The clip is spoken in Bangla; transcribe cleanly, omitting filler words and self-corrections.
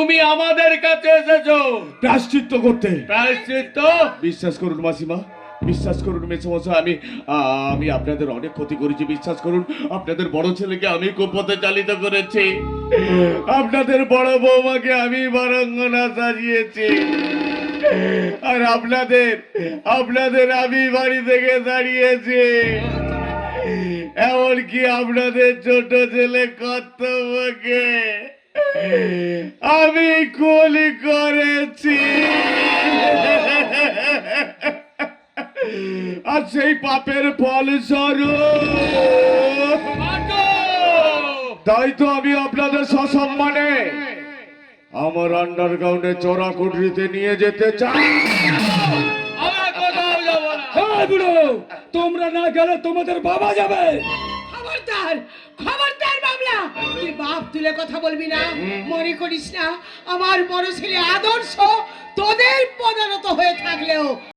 তুমি আমাদের কাছে এসেছো প্রায়শ্চিত্ত করতে। প্রায়শ্চিত্ত? বিশ্বাস করুন মাসিমা, বিশ্বাস করুন মেসোমশাই, আমি আপনাদের অনেক ক্ষতি করেছি। বিশ্বাস করুন, আপনাদের বড় ছেলেকে আমি কুপথে চালিত করেছি, আপনাদের বড় বৌমাকে আমি বারাঙ্গনা সাজিয়েছি, আর আপনাদের আমি বাড়ি থেকে দাঁড়িয়েছি। এমনকি আপনাদের ছোট ছেলে কর্তব্যকে আমি গুলি করেছি। আর সেই পাপের ফল স্বরূপ তাই তো আমি আপনাদের সসম্মানে আমার আন্ডারগ্রাউন্ডে চোরা কুঠরিতে নিয়ে যেতে চাই। আমার কোথাও যাবো না। হ্যাঁ বুড়ো, তোমরা না গেলে তোমাদের বাবা যাবে। খবরদার, খবরদার বাবলা, তুই বাপ তুলে কথা বলবি না। মনে করিস না আমার বড় ছেলে আদর্শ তোদের পদানত হয়ে থাকলেও